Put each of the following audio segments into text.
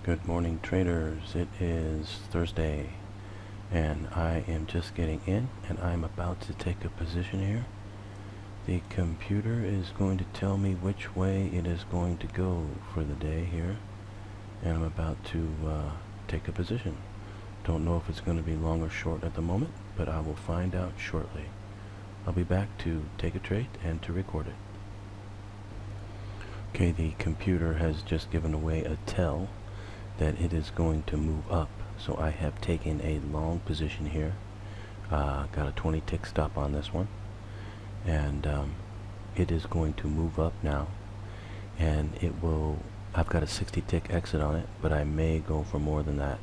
Good morning, traders. It is Thursday and I am just getting in and I'm about to take a position here. The computer is going to tell me which way it is going to go for the day here, and I'm about to take a position. Don't know if it's going to be long or short at the moment, but I will find out shortly. I'll be back to take a trade and to record it. Okay, the computer has just given away a tell that it is going to move up. So I have taken a long position here. Got a 20 tick stop on this one. And it is going to move up now. And it will, I've got a 60 tick exit on it, but I may go for more than that.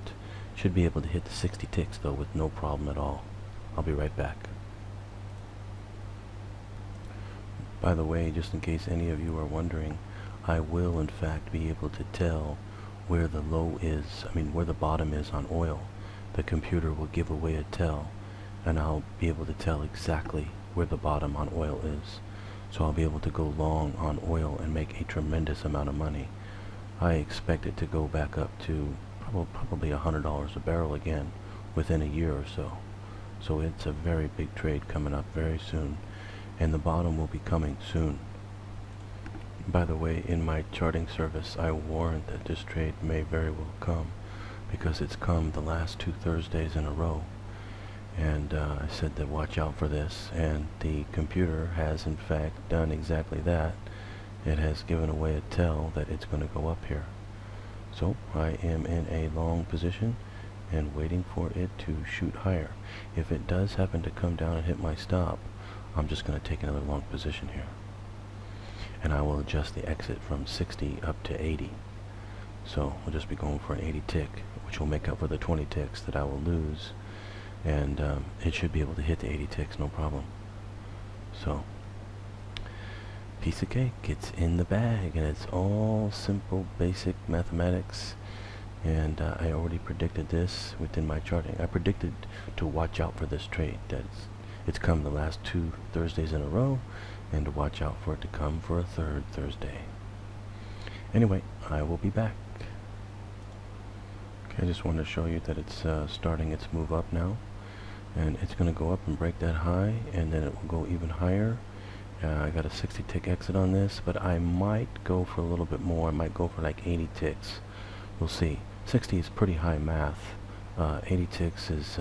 Should be able to hit the 60 ticks though with no problem at all. I'll be right back. By the way, just in case any of you are wondering, I will in fact be able to tell where the low is, where the bottom is on oil. The computer will give away a tell, and I'll be able to tell exactly where the bottom on oil is. So I'll be able to go long on oil and make a tremendous amount of money. I expect it to go back up to probably $100 a barrel again within a year or so. So it's a very big trade coming up very soon, and the bottom will be coming soon. By the way, in my charting service, I warned that this trade may very well come, because it's come the last 2 Thursdays in a row. And I said that watch out for this, and the computer has in fact done exactly that. It has given away a tell that it's going to go up here. So I am in a long position and waiting for it to shoot higher. If it does happen to come down and hit my stop, I'm just going to take another long position here. And I will adjust the exit from 60 up to 80. So we'll just be going for an 80 tick, which will make up for the 20 ticks that I will lose. And it should be able to hit the 80 ticks, no problem. So, piece of cake, it's in the bag, and it's all simple, basic mathematics. And I already predicted this within my charting. I predicted to watch out for this trade. It's come the last 2 Thursdays in a row, and to watch out for it to come for a 3rd Thursday. Anyway, I will be back. Okay, I just wanted to show you that it's starting its move up now, and it's going to go up and break that high, and then it will go even higher. I got a 60 tick exit on this, but I might go for a little bit more. I might go for like 80 ticks. We'll see. 60 is pretty high math. 80 ticks is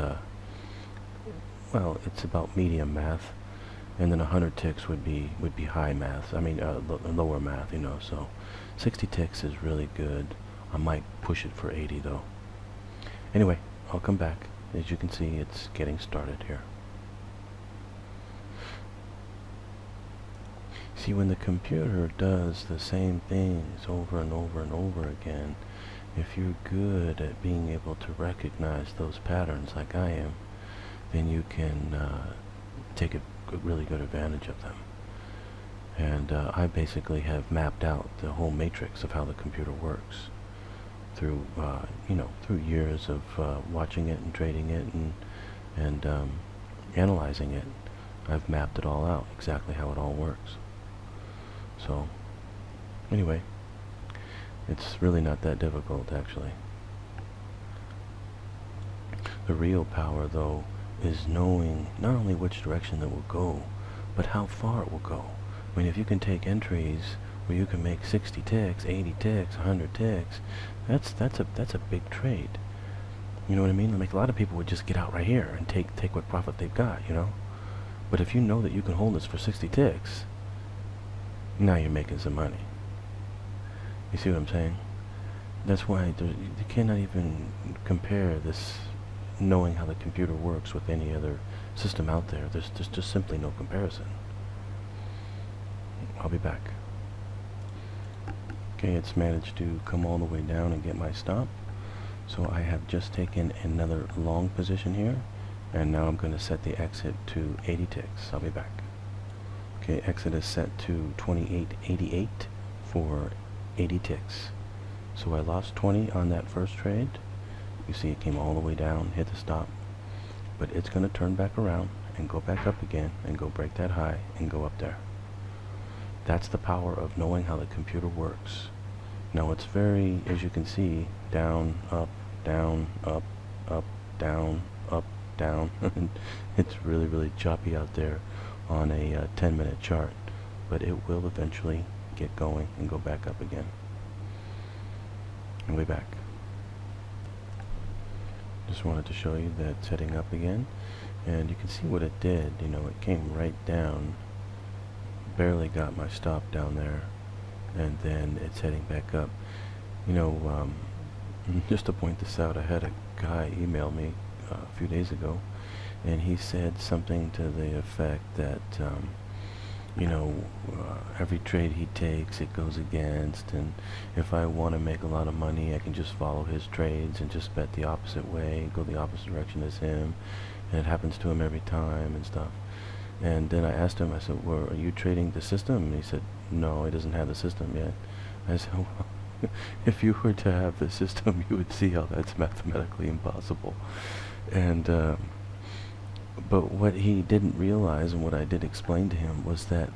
well, it's about medium math. And then 100 ticks would be high math. Lower math, So 60 ticks is really good. I might push it for 80 though. Anyway, I'll come back. As you can see, it's getting started here. See, when the computer does the same things over and over and over again, if you're good at being able to recognize those patterns like I am, then you can take a really good advantage of them. And I basically have mapped out the whole matrix of how the computer works through through years of watching it and trading it and analyzing it. I've mapped it all out, exactly how it all works. So anyway, it's really not that difficult actually. The real power though is knowing not only which direction it will go, but how far it will go. If you can take entries where you can make 60 ticks, 80 ticks, 100 ticks, that's a big trade. You know what I mean? A lot of people would just get out right here and take what profit they've got, But if you know that you can hold this for 60 ticks, now you're making some money. You see what I'm saying? That's why you cannot even compare this knowing how the computer works with any other system out there. There's just simply no comparison. I'll be back. Okay, it's managed to come all the way down and get my stop. So I have just taken another long position here, and now I'm going to set the exit to 80 ticks. I'll be back. Okay, exit is set to 28.88 for 80 ticks. So I lost 20 on that first trade. You see it came all the way down, hit the stop, but it's going to turn back around and go back up again and go break that high and go up there. That's the power of knowing how the computer works. Now it's very, as you can see, down, up, down, up, up, down, up, down. It's really, really choppy out there on a 10-minute chart, but it will eventually get going and go back up again. And way back. Just wanted to show you that it's heading up again, and you can see what it did. You know, it came right down, barely got my stop down there, and then it's heading back up. You know, just to point this out, I had a guy email me a few days ago, and he said something to the effect that you know, every trade he takes it goes against, and if I want to make a lot of money I can just follow his trades and just bet the opposite way, go the opposite direction as him, and it happens to him every time and stuff. And then I asked him, I said, well, are you trading the system? And he said, no, he doesn't have the system yet. I said, well, if you were to have the system, you would see how that's mathematically impossible. And but what he didn't realize, and what I did explain to him, was that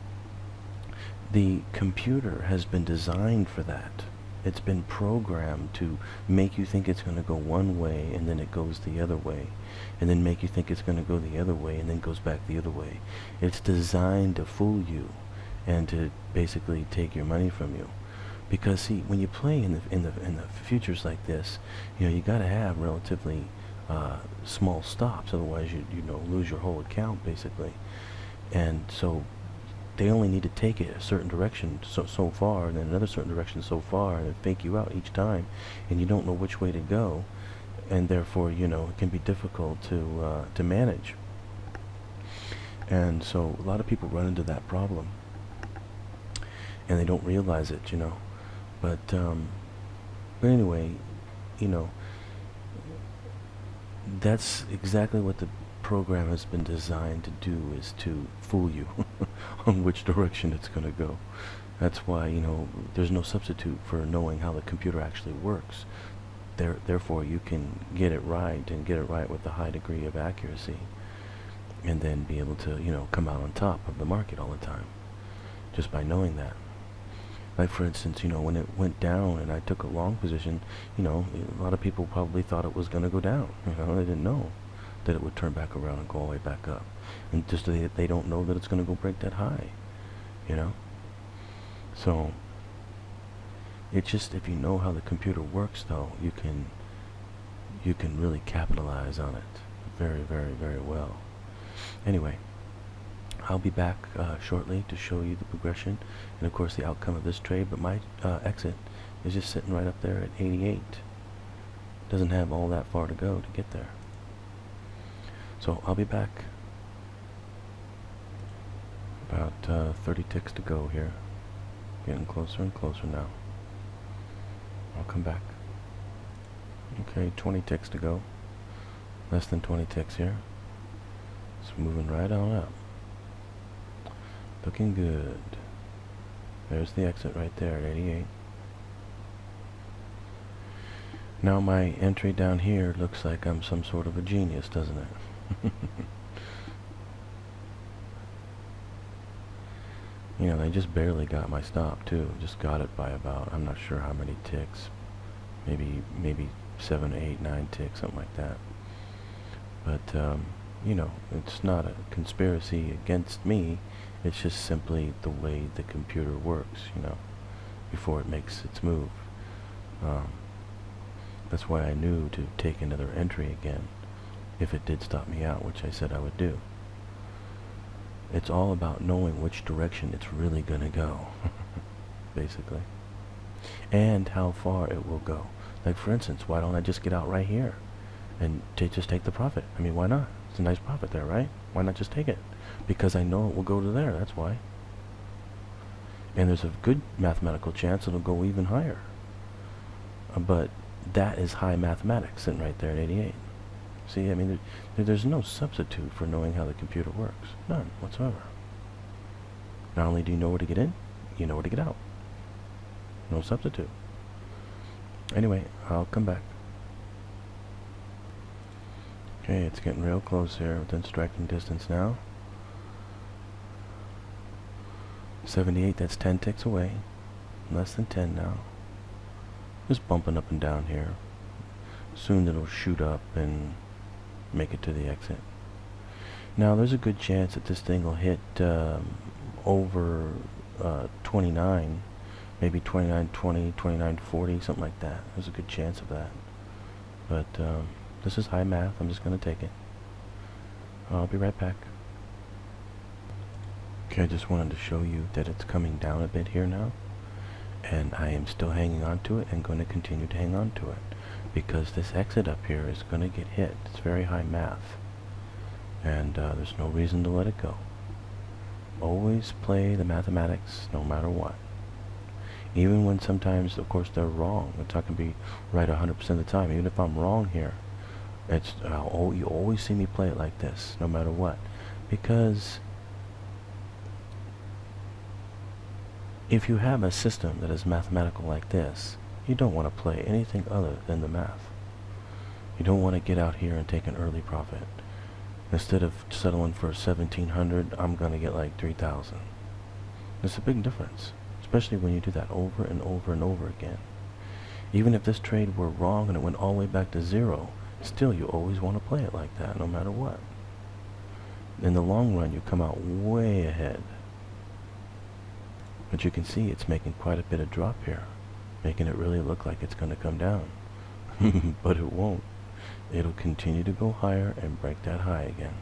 the computer has been designed for that. It's been programmed to make you think it's going to go one way and then it goes the other way, and then make you think it's going to go the other way and then goes back the other way. It's designed to fool you and to basically take your money from you. Because see, when you play in the futures like this, you know, you got to have relatively small stops, otherwise you know, lose your whole account basically. And so they only need to take it a certain direction so far, and then another certain direction so far, and fake you out each time, and you don't know which way to go, and therefore, you know, it can be difficult to manage. And so a lot of people run into that problem, and they don't realize it, you know. But anyway, you know, that's exactly what the program has been designed to do, is to fool you on which direction it's going to go. That's why, you know, there's no substitute for knowing how the computer actually works. Therefore, you can get it right, and get it right with a high degree of accuracy, and then be able to, you know, come out on top of the market all the time, just by knowing that. Like, for instance, you know, when it went down and I took a long position, you know, a lot of people probably thought it was going to go down. You know, they didn't know that it would turn back around and go all the way back up. And just they don't know that it's going to go break that high, you know. So it's just, if you know how the computer works, though, you can really capitalize on it very, very, very well. Anyway, I'll be back shortly to show you the progression and of course the outcome of this trade, but my exit is just sitting right up there at 88. Doesn't have all that far to go to get there. So I'll be back. About 30 ticks to go here. Getting closer and closer now. I'll come back. Okay, 20 ticks to go. Less than 20 ticks here. It's moving right on up. Looking good. There's the exit right there at 88. Now my entry down here looks like I'm some sort of a genius, doesn't it? You know, they just barely got my stop too. Just got it by about, I'm not sure how many ticks. Maybe 7, 8, 9 ticks, something like that. But you know, it's not a conspiracy against me. It's just simply the way the computer works, you know, before it makes its move. That's why I knew to take another entry again if it did stop me out, which I said I would do. It's all about knowing which direction it's really going to go, basically, and how far it will go. Like, for instance, why don't I just get out right here and just take the profit? I mean, why not? It's a nice profit there, right? Why not just take it? Because I know it will go to there, that's why. And there's a good mathematical chance it'll go even higher. But that is high mathematics, sitting right there at 88. See, I mean, there's no substitute for knowing how the computer works. None whatsoever. Not only do you know where to get in, you know where to get out. No substitute. Anyway, I'll come back. Okay, it's getting real close here, within striking distance now. 78, that's 10 ticks away. Less than 10 now. Just bumping up and down here. Soon it'll shoot up and make it to the exit. Now there's a good chance that this thing will hit over 29, maybe 29.20, 29.40, something like that. There's a good chance of that. But this is high math. I'm just going to take it. I'll be right back. Okay, I just wanted to show you that it's coming down a bit here now. And I am still hanging on to it and going to continue to hang on to it. Because this exit up here is going to get hit. It's very high math. And there's no reason to let it go. Always play the mathematics no matter what. Even when sometimes, of course, they're wrong. It's not going to be right 100% of the time. Even if I'm wrong here, it's you always see me play it like this, no matter what. Because if you have a system that is mathematical like this, you don't want to play anything other than the math. You don't want to get out here and take an early profit. Instead of settling for 1,700, I'm going to get like 3,000. There's a big difference, especially when you do that over and over and over again. Even if this trade were wrong and it went all the way back to zero, still you always want to play it like that, no matter what. In the long run, you come out way ahead. But you can see it's making quite a bit of drop here, making it really look like it's going to come down. But it won't. It'll continue to go higher and break that high again.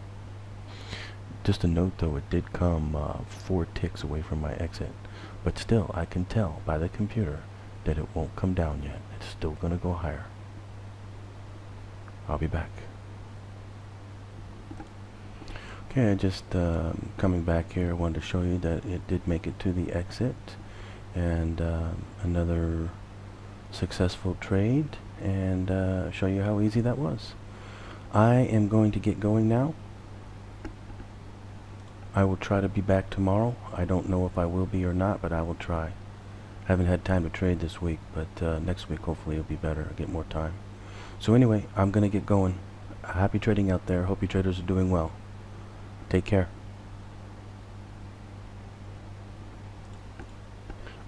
Just a note though, it did come 4 ticks away from my exit. But still, I can tell by the computer that it won't come down yet. It's still going to go higher. I'll be back. Okay, just coming back here, I wanted to show you that it did make it to the exit. And another successful trade, and show you how easy that was. I am going to get going now. I will try to be back tomorrow. I don't know if I will be or not, but I will try. Haven't had time to trade this week, but next week hopefully it'll be better. I'll get more time. So anyway, I'm going to get going. Happy trading out there. Hope you traders are doing well. Take care.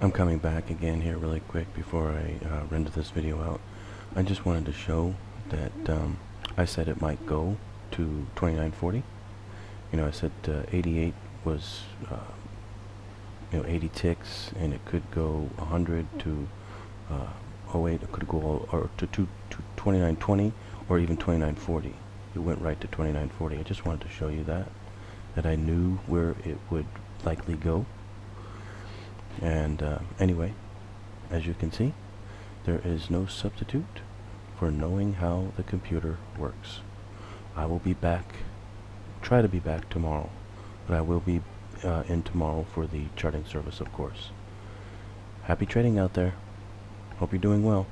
I'm coming back again here really quick before I render this video out. I just wanted to show that I said it might go to 29.40. You know, I said 88 was 80 ticks, and it could go 100 to 08. It could go or to 29.20 or even 29.40. It went right to 29.40. I just wanted to show you that I knew where it would likely go. And anyway, as you can see, there is no substitute for knowing how the computer works. I will be back, try to be back tomorrow, but I will be in tomorrow for the charting service, of course. Happy trading out there. Hope you're doing well.